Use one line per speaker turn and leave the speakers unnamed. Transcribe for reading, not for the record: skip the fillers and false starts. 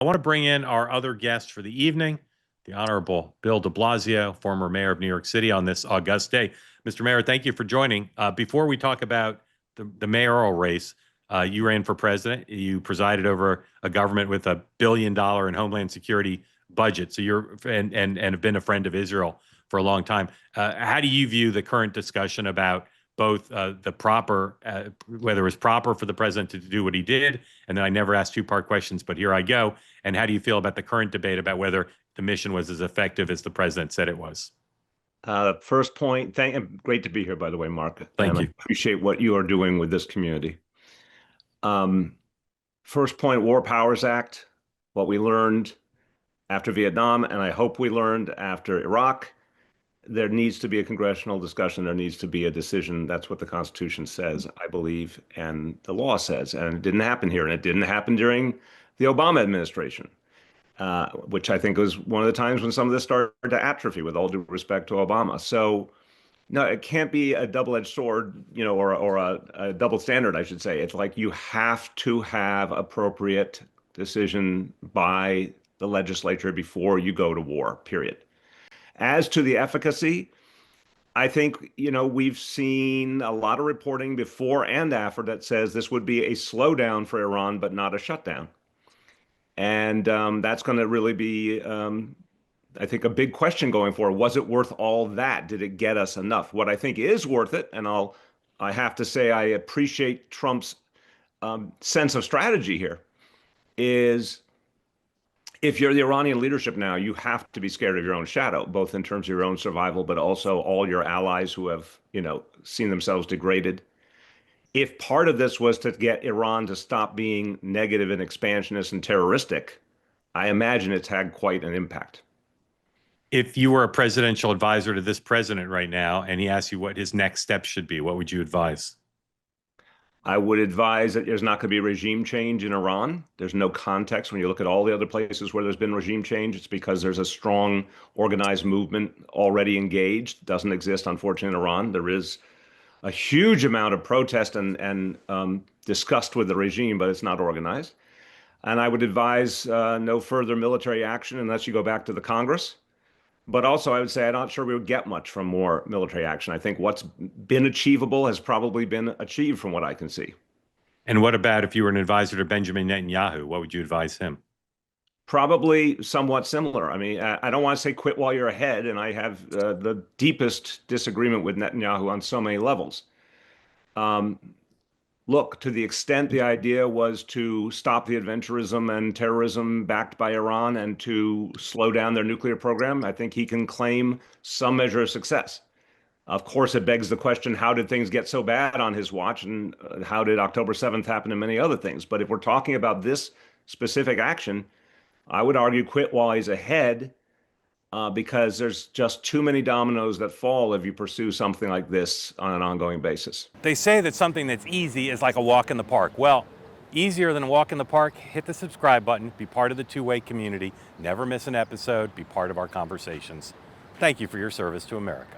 I want to bring in our other guest for the evening, the Honorable Bill de Blasio, former mayor of New York City, on this august day. Mr. Mayor, thank you for joining. Before we talk about the mayoral race, you ran for president. You presided over a government with $1 billion in Homeland Security budget. So you're and have been a friend of Israel for a long time. How do you view the current discussion about both the proper, whether it was proper for the president to do what he did, and then I never asked two-part questions, but here I go. And how do you feel about the current debate about whether the mission was as effective as the president said it was?
First point, great to be here, by the way, Mark.
Thank you.
I appreciate what you are doing with this community. First point, War Powers Act, what we learned after Vietnam, and I hope we learned after Iraq. There needs to be a congressional discussion. There needs to be a decision. That's what the Constitution says, I believe, and the law says. And it didn't happen here, and it didn't happen during the Obama administration, which I think was one of the times when some of this started to atrophy, with all due respect to Obama. So, no, it can't be a double-edged sword, or a double standard, I should say. It's like you have to have appropriate decision by the legislature before you go to war, period. As to the efficacy, I think, we've seen a lot of reporting before and after that says this would be a slowdown for Iran, but not a shutdown. And that's going to really be, I think, a big question going forward. Was it worth all that? Did it get us enough? What I think is worth it, and I have to say I appreciate Trump's sense of strategy here, is if you're the Iranian leadership now, you have to be scared of your own shadow, both in terms of your own survival, but also all your allies who have, seen themselves degraded. If part of this was to get Iran to stop being negative and expansionist and terroristic, I imagine it's had quite an impact.
If you were a presidential advisor to this president right now, and he asked you what his next steps should be, what would you advise?
I would advise that there's not going to be a regime change in Iran. There's no context. When you look at all the other places where there's been regime change, it's because there's a strong organized movement already engaged. Doesn't exist, unfortunately, in Iran. There is a huge amount of protest and disgust with the regime, but it's not organized. And I would advise no further military action unless you go back to the Congress. But also, I would say I'm not sure we would get much from more military action. I think what's been achievable has probably been achieved from what I can see.
And what about if you were an advisor to Benjamin Netanyahu? What would you advise him?
Probably somewhat similar. I mean, I don't want to say quit while you're ahead, and I have the deepest disagreement with Netanyahu on so many levels. Look, to the extent the idea was to stop the adventurism and terrorism backed by Iran and to slow down their nuclear program, I think he can claim some measure of success. Of course, it begs the question, how did things get so bad on his watch, and how did October 7th happen and many other things? But if we're talking about this specific action, I would argue quit while he's ahead, because there's just too many dominoes that fall if you pursue something like this on an ongoing basis.
They say that something that's easy is like a walk in the park. Well, easier than a walk in the park, hit the subscribe button, be part of the two-way community, never miss an episode, be part of our conversations. Thank you for your service to America.